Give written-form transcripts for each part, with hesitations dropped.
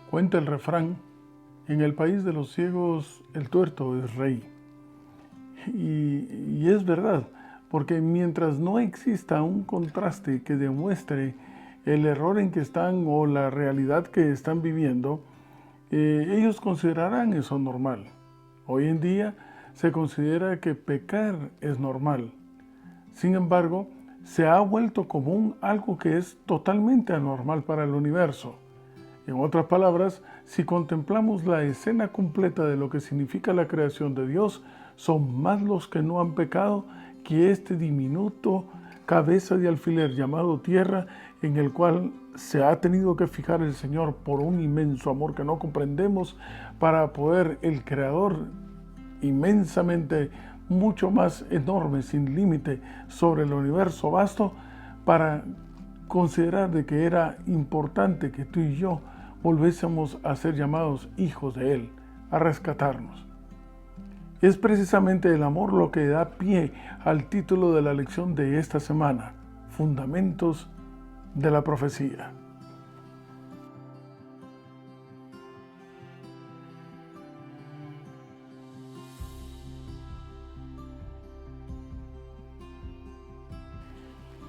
Cuenta el refrán: en el país de los ciegos el tuerto es rey. Y es verdad, porque mientras no exista un contraste que demuestre el error en que están o la realidad que están viviendo, ellos considerarán eso normal. Hoy en día se considera que pecar es normal. Sin embargo, se ha vuelto común algo que es totalmente anormal para el universo. En otras palabras, si contemplamos la escena completa de lo que significa la creación de Dios, son más los que no han pecado que este diminuto cabeza de alfiler llamado tierra, en el cual se ha tenido que fijar el Señor por un inmenso amor que no comprendemos, para poder el Creador inmensamente mucho más enorme, sin límite, sobre el universo vasto, para considerar de que era importante que tú y yo volviésemos a ser llamados hijos de Él, a rescatarnos. Es precisamente el amor lo que da pie al título de la lección de esta semana: Fundamentos de la Profecía.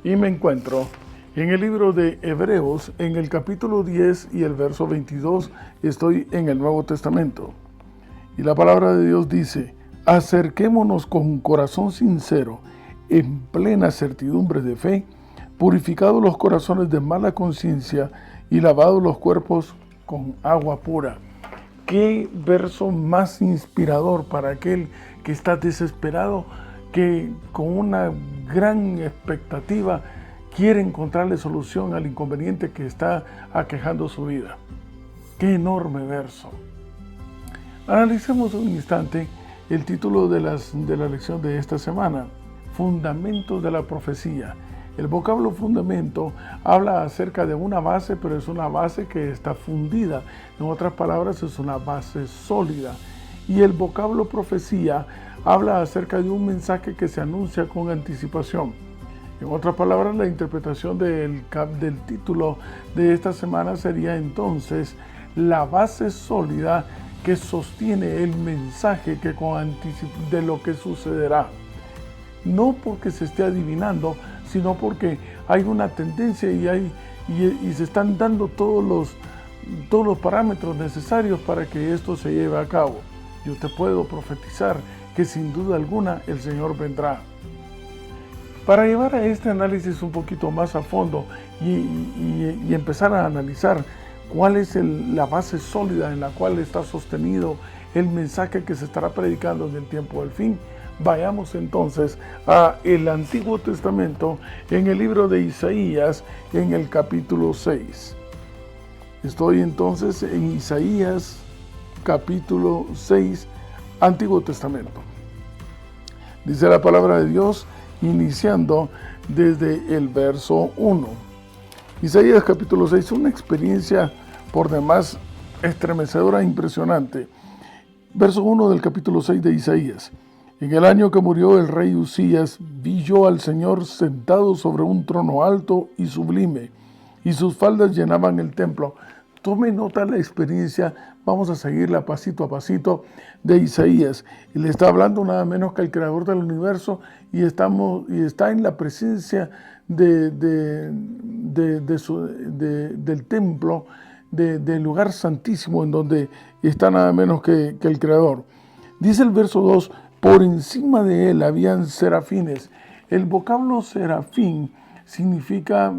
Y me encuentro en el libro de Hebreos, en el capítulo 10 y el verso 22, estoy en el Nuevo Testamento. Y la palabra de Dios dice: acerquémonos con corazón sincero, en plena certidumbre de fe, purificados los corazones de mala conciencia y lavados los cuerpos con agua pura. Qué verso más inspirador para aquel que está desesperado, que con una gran expectativa quiere encontrarle solución al inconveniente que está aquejando su vida. Qué enorme verso. Analicemos un instante el título de la lección de esta semana: Fundamentos de la Profecía. El vocablo fundamento habla acerca de una base, pero es una base que está fundida. En otras palabras, es una base sólida. Y el vocablo profecía habla acerca de un mensaje que se anuncia con anticipación. En otras palabras, la interpretación del título de esta semana sería entonces la base sólida que sostiene el mensaje que de lo que sucederá. No porque se esté adivinando, sino porque hay una tendencia y se están dando todos los parámetros necesarios para que esto se lleve a cabo. Yo te puedo profetizar que sin duda alguna el Señor vendrá. Para llevar a este análisis un poquito más a fondo y empezar a analizar cuál es la base sólida en la cual está sostenido el mensaje que se estará predicando en el tiempo del fin, vayamos entonces al Antiguo Testamento, en el libro de Isaías, en el capítulo 6. Estoy entonces en Isaías, capítulo 6, Antiguo Testamento. Dice la palabra de Dios, iniciando desde el verso 1. Isaías capítulo 6, una experiencia por demás estremecedora e impresionante. Verso 1 del capítulo 6 de Isaías. En el año que murió el rey Usías, vi yo al Señor sentado sobre un trono alto y sublime, y sus faldas llenaban el templo. Tome nota de la experiencia, vamos a seguirla pasito a pasito, de Isaías. Y le está hablando nada menos que el creador del universo, y está en la presencia del templo, del lugar santísimo, en donde está nada menos que el creador. Dice el verso 2, por encima de él habían serafines. El vocablo serafín significa,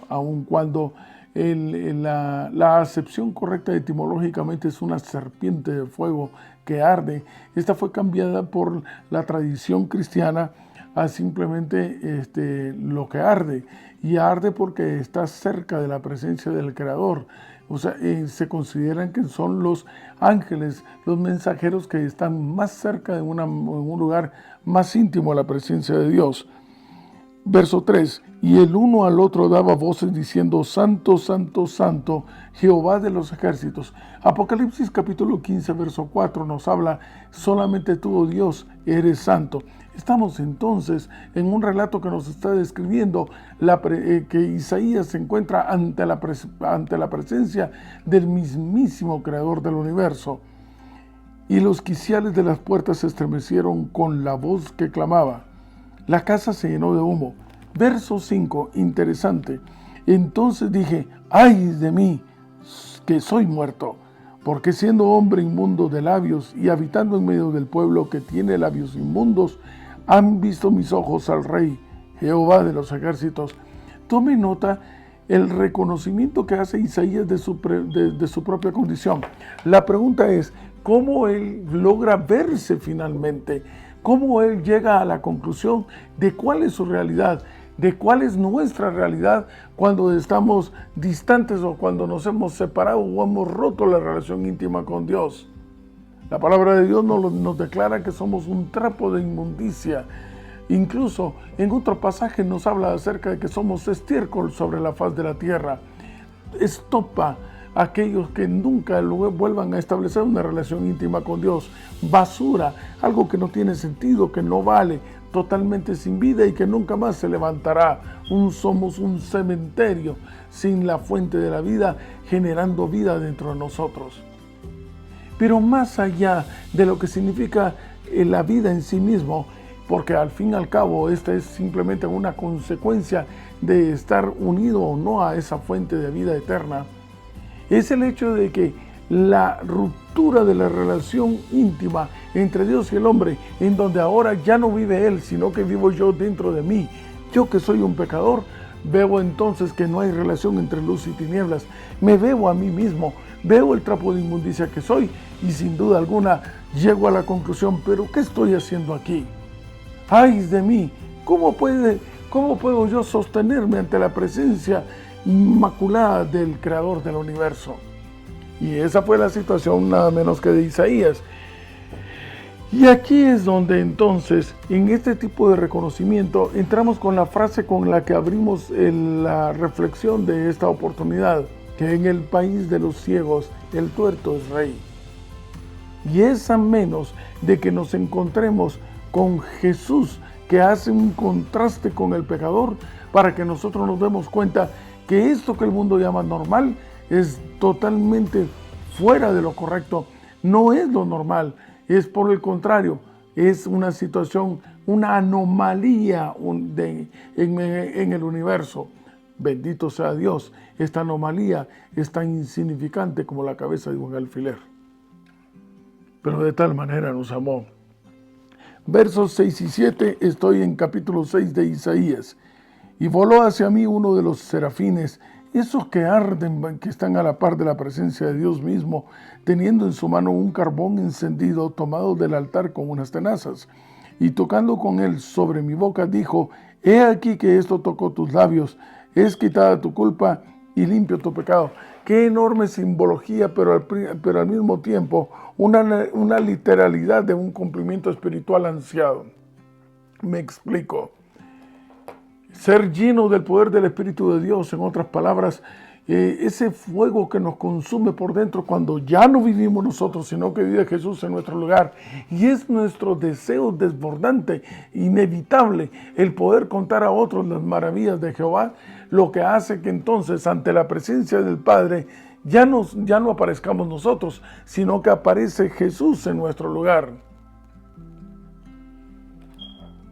aun cuando la acepción correcta etimológicamente es una serpiente de fuego que arde, esta fue cambiada por la tradición cristiana a simplemente lo que arde, y arde porque está cerca de la presencia del Creador. O sea, se consideran que son los ángeles, los mensajeros que están más cerca de un lugar más íntimo a la presencia de Dios. Verso 3, y el uno al otro daba voces diciendo: Santo, Santo, Santo, Jehová de los ejércitos. Apocalipsis capítulo 15, verso 4 nos habla: solamente tú, oh Dios, eres santo. Estamos entonces en un relato que nos está describiendo que Isaías se encuentra ante la presencia del mismísimo creador del universo. Y los quiciales de las puertas se estremecieron con la voz que clamaba. La casa se llenó de humo. Verso 5, interesante. Entonces dije, ¡ay de mí, que soy muerto! Porque siendo hombre inmundo de labios y habitando en medio del pueblo que tiene labios inmundos, han visto mis ojos al Rey, Jehová de los ejércitos. Tome nota el reconocimiento que hace Isaías de su propia condición. La pregunta es, ¿cómo él logra verse finalmente? ¿Cómo él llega a la conclusión de cuál es su realidad? De cuál es nuestra realidad cuando estamos distantes o cuando nos hemos separado o hemos roto la relación íntima con Dios. La palabra de Dios nos declara que somos un trapo de inmundicia. Incluso en otro pasaje nos habla acerca de que somos estiércol sobre la faz de la tierra. Estopa a aquellos que nunca vuelvan a establecer una relación íntima con Dios. Basura, algo que no tiene sentido, que no vale, totalmente sin vida y que nunca más se levantará. Somos un cementerio sin la fuente de la vida, generando vida dentro de nosotros. Pero más allá de lo que significa la vida en sí mismo, porque al fin y al cabo esta es simplemente una consecuencia de estar unido o no a esa fuente de vida eterna, es el hecho de que la ruptura de la relación íntima entre Dios y el hombre, en donde ahora ya no vive Él, sino que vivo yo dentro de mí, yo que soy un pecador, veo entonces que no hay relación entre luz y tinieblas. Me veo a mí mismo, veo el trapo de inmundicia que soy y sin duda alguna llego a la conclusión, ¿pero qué estoy haciendo aquí? ¡Ay de mí! ¿Cómo puedo yo sostenerme ante la presencia inmaculada del Creador del universo? Y esa fue la situación nada menos que de Isaías. Y aquí es donde entonces, en este tipo de reconocimiento, entramos con la frase con la que abrimos la reflexión de esta oportunidad, que en el país de los ciegos el tuerto es rey. Y es a menos de que nos encontremos con Jesús, que hace un contraste con el pecador, para que nosotros nos demos cuenta que esto que el mundo llama normal es totalmente fuera de lo correcto, no es lo normal. Es por el contrario, es una situación, una anomalía en el universo. Bendito sea Dios, esta anomalía es tan insignificante como la cabeza de un alfiler. Pero de tal manera nos amó. Versos 6 y 7, estoy en capítulo 6 de Isaías. Y voló hacia mí uno de los serafines, esos que arden, que están a la par de la presencia de Dios mismo, teniendo en su mano un carbón encendido tomado del altar con unas tenazas. Y tocando con él sobre mi boca, dijo, he aquí que esto tocó tus labios, es quitada tu culpa y limpio tu pecado. Qué enorme simbología, pero al mismo tiempo una literalidad de un cumplimiento espiritual ansiado. Me explico. Ser lleno del poder del Espíritu de Dios, en otras palabras, ese fuego que nos consume por dentro cuando ya no vivimos nosotros, sino que vive Jesús en nuestro lugar. Y es nuestro deseo desbordante, inevitable, el poder contar a otros las maravillas de Jehová, lo que hace que entonces ante la presencia del Padre ya no aparezcamos nosotros, sino que aparece Jesús en nuestro lugar.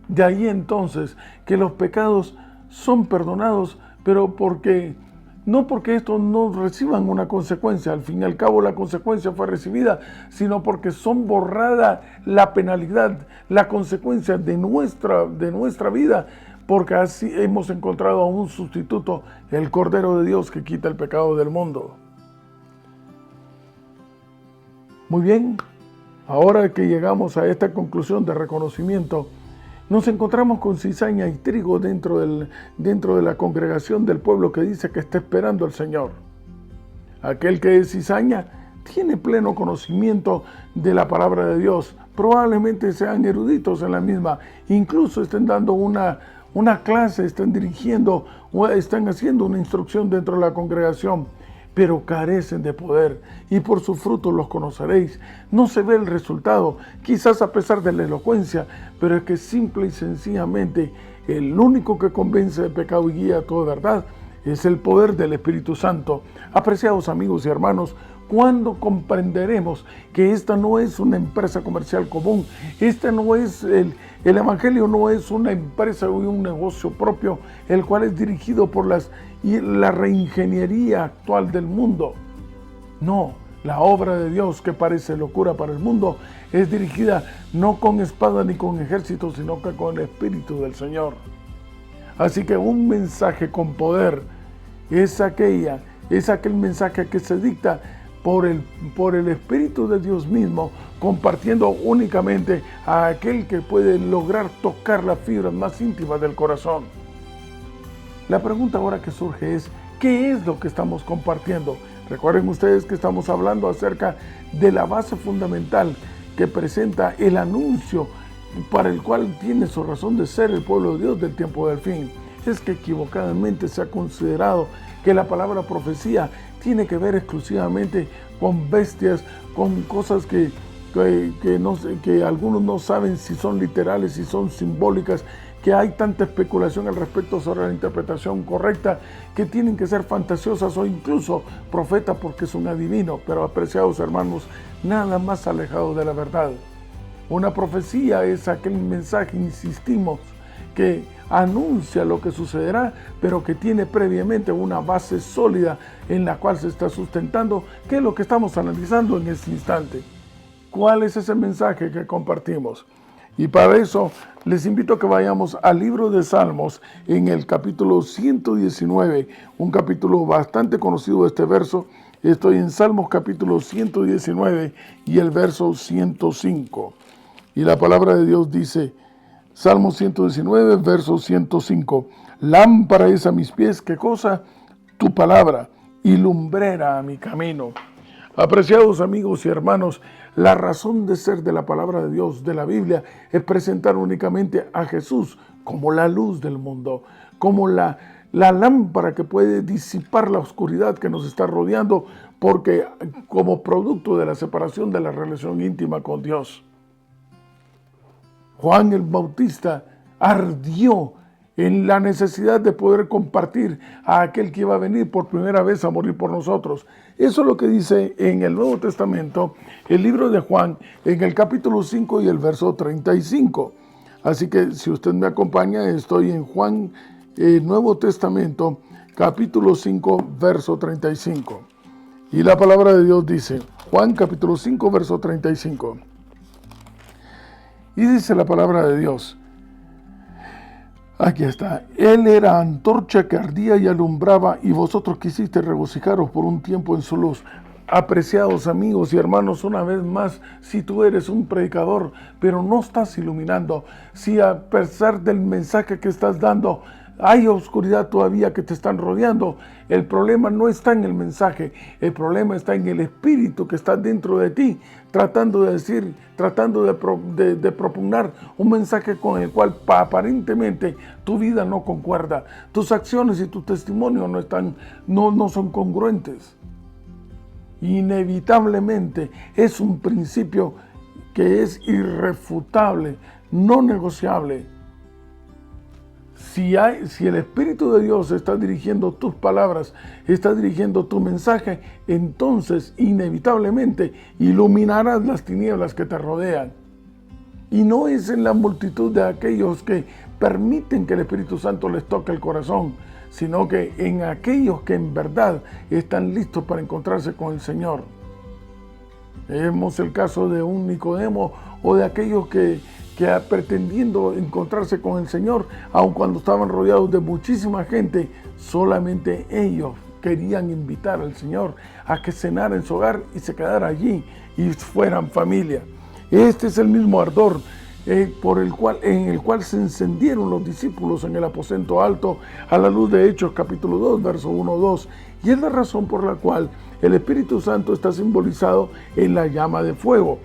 De ahí entonces que los pecados son perdonados, pero no porque estos no reciban una consecuencia, al fin y al cabo la consecuencia fue recibida, sino porque son borrada la penalidad, la consecuencia de nuestra vida, porque así hemos encontrado a un sustituto, el Cordero de Dios que quita el pecado del mundo. Muy bien, ahora que llegamos a esta conclusión de reconocimiento, nos encontramos con cizaña y trigo dentro de la congregación del pueblo que dice que está esperando al Señor. Aquel que es cizaña tiene pleno conocimiento de la palabra de Dios. Probablemente sean eruditos en la misma, incluso estén dando una clase, estén dirigiendo o están haciendo una instrucción dentro de la congregación. pero carecen de poder, y por sus frutos los conoceréis. No se ve el resultado, quizás a pesar de la elocuencia, pero es que simple y sencillamente el único que convence de pecado y guía a toda verdad es el poder del Espíritu Santo. Apreciados amigos y hermanos, ¿cuándo comprenderemos que esta no es una empresa comercial común? El Evangelio no es una empresa o un negocio propio, el cual es dirigido por la reingeniería actual del mundo. No, la obra de Dios, que parece locura para el mundo, es dirigida no con espada ni con ejército, sino que con el Espíritu del Señor. Así que un mensaje con poder es aquel mensaje que se dicta por el Espíritu de Dios mismo, compartiendo únicamente a aquel que puede lograr tocar las fibras más íntimas del corazón. La pregunta ahora que surge es, ¿qué es lo que estamos compartiendo? Recuerden ustedes que estamos hablando acerca de la base fundamental que presenta el anuncio para el cual tiene su razón de ser el pueblo de Dios del tiempo del fin. Es que equivocadamente se ha considerado que la palabra profecía tiene que ver exclusivamente con bestias, con cosas que algunos no saben si son literales, si son simbólicas, que hay tanta especulación al respecto sobre la interpretación correcta, que tienen que ser fantasiosas o incluso profetas porque es un adivino. Pero apreciados hermanos, nada más alejado de la verdad. Una profecía es aquel mensaje, insistimos, que anuncia lo que sucederá, pero que tiene previamente una base sólida en la cual se está sustentando, que es lo que estamos analizando en este instante. ¿Cuál es ese mensaje que compartimos? Y para eso les invito a que vayamos al libro de Salmos en el capítulo 119, un capítulo bastante conocido de este verso. Estoy en Salmos capítulo 119 y el verso 105. Y la palabra de Dios dice, Salmo 119, verso 105. Lámpara es a mis pies, ¿qué cosa? Tu palabra, y lumbrera a mi camino. Apreciados amigos y hermanos, la razón de ser de la palabra de Dios, de la Biblia, es presentar únicamente a Jesús como la luz del mundo, como la lámpara que puede disipar la oscuridad que nos está rodeando, porque como producto de la separación de la relación íntima con Dios. Juan el Bautista ardió en la necesidad de poder compartir a aquel que iba a venir por primera vez a morir por nosotros. Eso es lo que dice en el Nuevo Testamento, el libro de Juan, en el capítulo 5 y el verso 35. Así que si usted me acompaña, estoy en Juan, Nuevo Testamento, capítulo 5, verso 35. Y la palabra de Dios dice, Juan capítulo 5, verso 35. Y dice la palabra de Dios, aquí está, Él era antorcha que ardía y alumbraba, y vosotros quisiste regocijaros por un tiempo en su luz. Apreciados amigos y hermanos, una vez más, si tú eres un predicador, pero no estás iluminando, si a pesar del mensaje que estás dando, hay oscuridad todavía que te están rodeando, el problema no está en el mensaje, el problema está en el espíritu que está dentro de ti, tratando de propugnar un mensaje con el cual aparentemente tu vida no concuerda, tus acciones y tu testimonio no son congruentes. Inevitablemente es un principio que es irrefutable, no negociable. Si el Espíritu de Dios está dirigiendo tus palabras, está dirigiendo tu mensaje, entonces inevitablemente iluminarás las tinieblas que te rodean. Y no es en la multitud de aquellos que permiten que el Espíritu Santo les toque el corazón, sino que en aquellos que en verdad están listos para encontrarse con el Señor. Vemos el caso de un Nicodemo o de aquellos que pretendiendo encontrarse con el Señor, aun cuando estaban rodeados de muchísima gente, solamente ellos querían invitar al Señor a que cenara en su hogar y se quedara allí y fueran familia. Este es el mismo ardor en el cual se encendieron los discípulos en el aposento alto a la luz de Hechos capítulo 2, verso 1-2. Y es la razón por la cual el Espíritu Santo está simbolizado en la llama de fuego.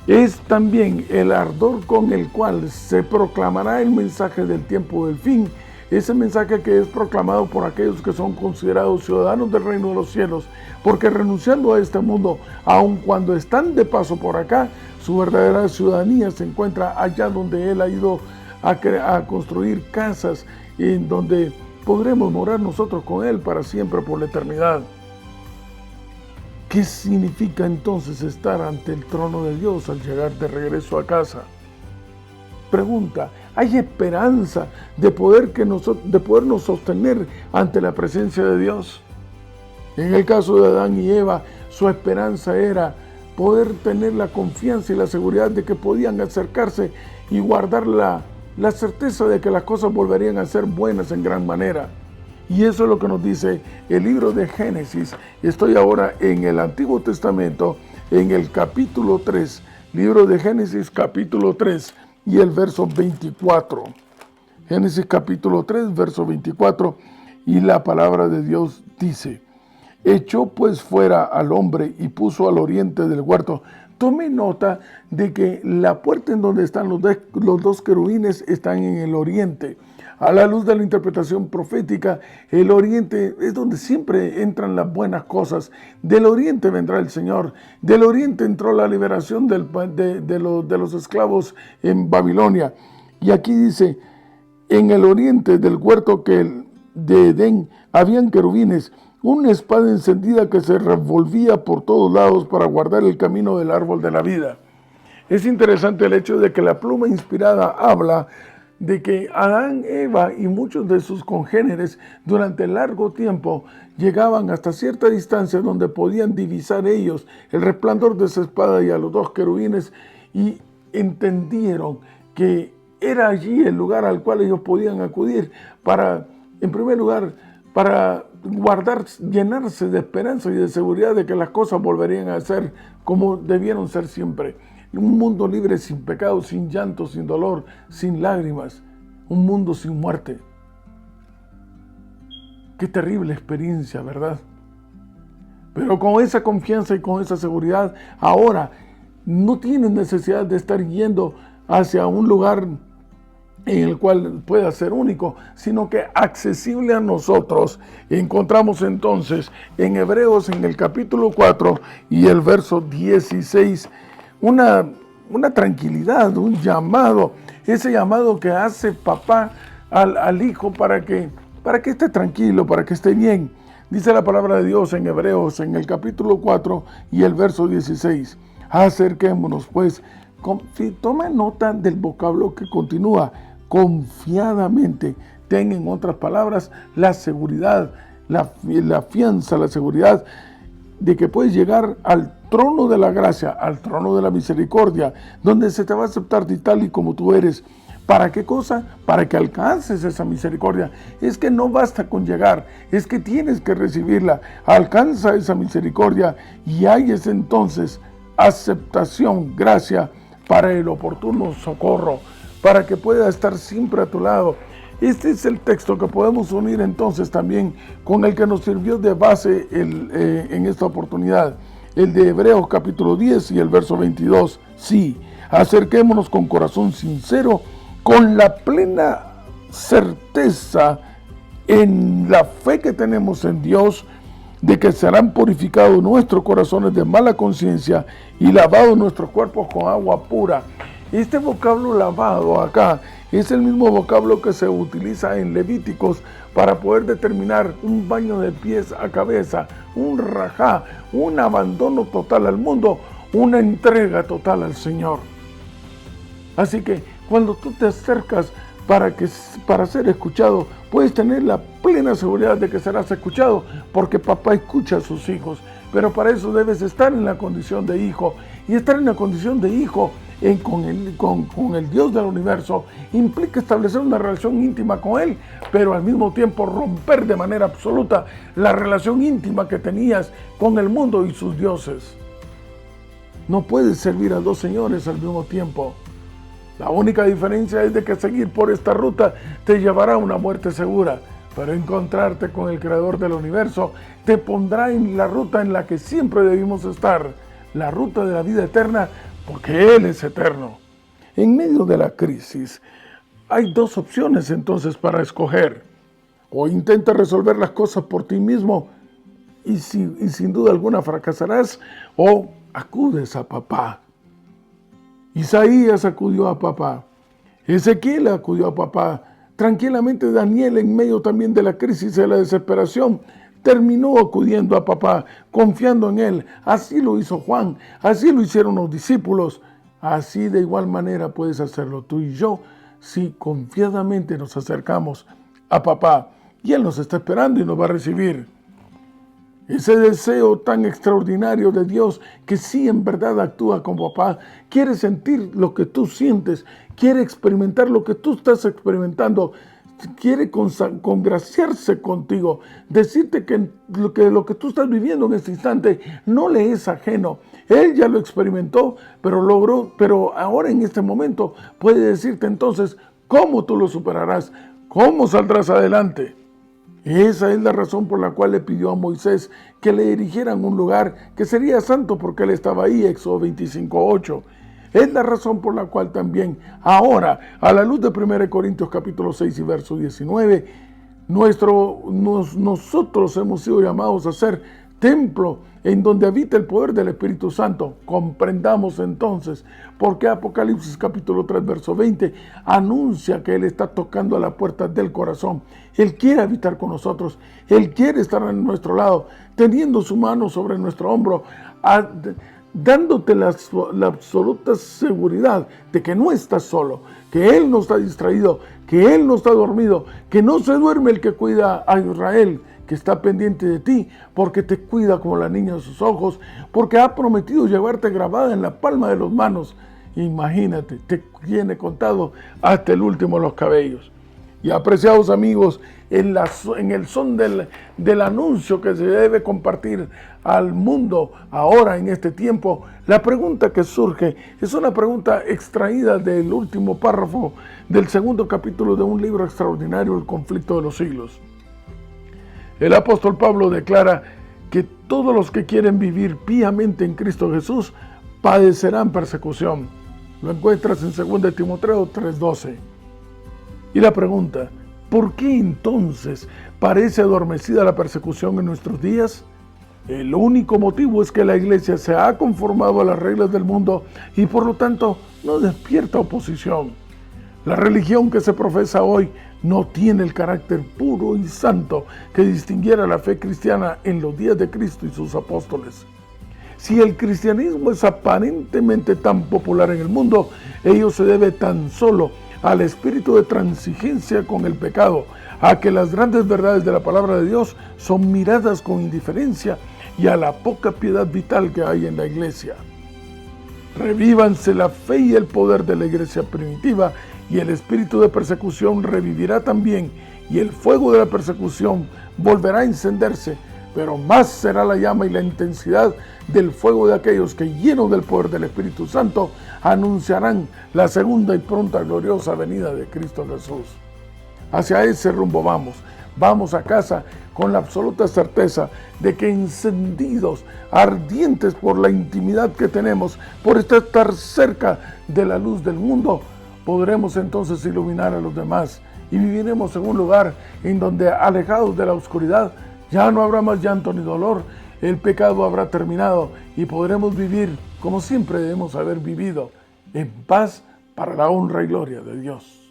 Es también el ardor con el cual se proclamará el mensaje del tiempo del fin, ese mensaje que es proclamado por aquellos que son considerados ciudadanos del reino de los cielos, porque renunciando a este mundo, aun cuando están de paso por acá, su verdadera ciudadanía se encuentra allá donde Él ha ido a construir casas en donde podremos morar nosotros con Él para siempre por la eternidad. ¿Qué significa entonces estar ante el trono de Dios al llegar de regreso a casa? Pregunta, ¿hay esperanza de podernos sostener ante la presencia de Dios? En el caso de Adán y Eva, su esperanza era poder tener la confianza y la seguridad de que podían acercarse y guardar la certeza de que las cosas volverían a ser buenas en gran manera. Y eso es lo que nos dice el libro de Génesis. Estoy ahora en el Antiguo Testamento, en el capítulo 3, libro de Génesis capítulo 3 y el verso 24. Génesis capítulo 3, verso 24, y la palabra de Dios dice: echó pues fuera al hombre y puso al oriente del huerto. Tome nota de que la puerta en donde están los dos querubines están en el oriente. A la luz de la interpretación profética, el oriente es donde siempre entran las buenas cosas. Del oriente vendrá el Señor. Del oriente entró la liberación de los esclavos en Babilonia. Y aquí dice: en el oriente del huerto de Edén habían querubines, una espada encendida que se revolvía por todos lados para guardar el camino del árbol de la vida. Es interesante el hecho de que la pluma inspirada habla de que Adán, Eva y muchos de sus congéneres durante largo tiempo llegaban hasta cierta distancia donde podían divisar ellos el resplandor de esa espada y a los dos querubines, y entendieron que era allí el lugar al cual ellos podían acudir para, en primer lugar, para llenarse de esperanza y de seguridad de que las cosas volverían a ser como debieron ser siempre. Un mundo libre, sin pecado, sin llanto, sin dolor, sin lágrimas. Un mundo sin muerte. Qué terrible experiencia, ¿verdad? Pero con esa confianza y con esa seguridad, ahora no tienen necesidad de estar yendo hacia un lugar en el cual pueda ser único, sino que accesible a nosotros. Encontramos entonces en Hebreos, en el capítulo 4 y el verso 16, una tranquilidad, un llamado, ese llamado que hace papá al hijo para que esté tranquilo, para que esté bien. Dice la palabra de Dios en Hebreos, en el capítulo 4 y el verso 16. Acerquémonos pues, toma nota del vocablo que continúa, confiadamente. Ten, en otras palabras, la seguridad, la fianza, la seguridad de que puedes llegar al trono de la gracia, al trono de la misericordia, donde se te va a aceptar tal y como tú eres. ¿Para qué cosa? Para que alcances esa misericordia. Es que no basta con llegar, es que tienes que recibirla. Alcanza esa misericordia y hay ese entonces aceptación, gracia para el oportuno socorro, para que pueda estar siempre a tu lado. Este es el texto que podemos unir entonces también con el que nos sirvió de base en esta oportunidad, el de Hebreos capítulo 10 y el verso 22. Sí, acerquémonos con corazón sincero, con la plena certeza en la fe que tenemos en Dios, de que serán purificados nuestros corazones de mala conciencia y lavados nuestros cuerpos con agua pura. Este vocablo lavado acá es el mismo vocablo que se utiliza en Levíticos para poder determinar un baño de pies a cabeza, un rajá, un abandono total al mundo, una entrega total al Señor. Así que cuando tú te acercas para ser escuchado, puedes tener la plena seguridad de que serás escuchado, porque papá escucha a sus hijos. Pero para eso debes estar en la condición de hijo, y estar en la condición de hijo con el Dios del universo implica establecer una relación íntima con Él, pero al mismo tiempo romper de manera absoluta la relación íntima que tenías con el mundo y sus dioses. No puedes servir a dos señores al mismo tiempo. La única diferencia es de que seguir por esta ruta te llevará a una muerte segura, pero encontrarte con el Creador del universo te pondrá en la ruta en la que siempre debimos estar, la ruta de la vida eterna, porque Él es eterno. En medio de la crisis, hay dos opciones entonces para escoger. O intenta resolver las cosas por ti mismo y sin duda alguna fracasarás, o acudes a papá. Isaías acudió a papá. Ezequiel acudió a papá. Tranquilamente Daniel, en medio también de la crisis y de la desesperación, terminó acudiendo a papá, confiando en él. Así lo hizo Juan, así lo hicieron los discípulos. Así de igual manera puedes hacerlo tú y yo, si confiadamente nos acercamos a papá. Y él nos está esperando y nos va a recibir. Ese deseo tan extraordinario de Dios que sí en verdad actúa como papá, quiere sentir lo que tú sientes, quiere experimentar lo que tú estás experimentando, quiere congraciarse contigo, decirte que lo que tú estás viviendo en este instante no le es ajeno. Él ya lo experimentó, pero ahora en este momento puede decirte entonces cómo tú lo superarás, cómo saldrás adelante. Esa es la razón por la cual le pidió a Moisés que le erigieran un lugar que sería santo porque él estaba ahí, Éxodo 25:8. Es la razón por la cual también ahora, a la luz de 1 Corintios capítulo 6 y verso 19, nosotros hemos sido llamados a ser templo en donde habita el poder del Espíritu Santo. Comprendamos entonces por qué Apocalipsis capítulo 3 verso 20 anuncia que Él está tocando a la puerta del corazón. Él quiere habitar con nosotros, Él quiere estar a nuestro lado, teniendo su mano sobre nuestro hombro, dándote la absoluta seguridad de que no estás solo, que Él no está distraído, que Él no está dormido, que no se duerme el que cuida a Israel, que está pendiente de ti, porque te cuida como la niña de sus ojos, porque ha prometido llevarte grabada en la palma de las manos. Imagínate, te tiene contado hasta el último de los cabellos. Y apreciados amigos, en el son del anuncio que se debe compartir al mundo ahora en este tiempo, la pregunta que surge es una pregunta extraída del último párrafo del segundo capítulo de un libro extraordinario, El conflicto de los siglos. El apóstol Pablo declara que todos los que quieren vivir piamente en Cristo Jesús padecerán persecución. Lo encuentras en 2 Timoteo 3:12. Y la pregunta, ¿por qué entonces parece adormecida la persecución en nuestros días? El único motivo es que la iglesia se ha conformado a las reglas del mundo y por lo tanto no despierta oposición. La religión que se profesa hoy no tiene el carácter puro y santo que distinguiera la fe cristiana en los días de Cristo y sus apóstoles. Si el cristianismo es aparentemente tan popular en el mundo, ello se debe tan solo al espíritu de transigencia con el pecado, a que las grandes verdades de la palabra de Dios son miradas con indiferencia y a la poca piedad vital que hay en la iglesia. Revívanse la fe y el poder de la iglesia primitiva y el espíritu de persecución revivirá también y el fuego de la persecución volverá a encenderse, pero más será la llama y la intensidad del fuego de aquellos que, llenos del poder del Espíritu Santo, anunciarán la segunda y pronta gloriosa venida de Cristo Jesús. Hacia ese rumbo vamos a casa con la absoluta certeza de que encendidos, ardientes por la intimidad que tenemos, por estar cerca de la luz del mundo, podremos entonces iluminar a los demás y viviremos en un lugar en donde, alejados de la oscuridad, ya no habrá más llanto ni dolor, el pecado habrá terminado y podremos vivir como siempre debemos haber vivido, en paz para la honra y gloria de Dios.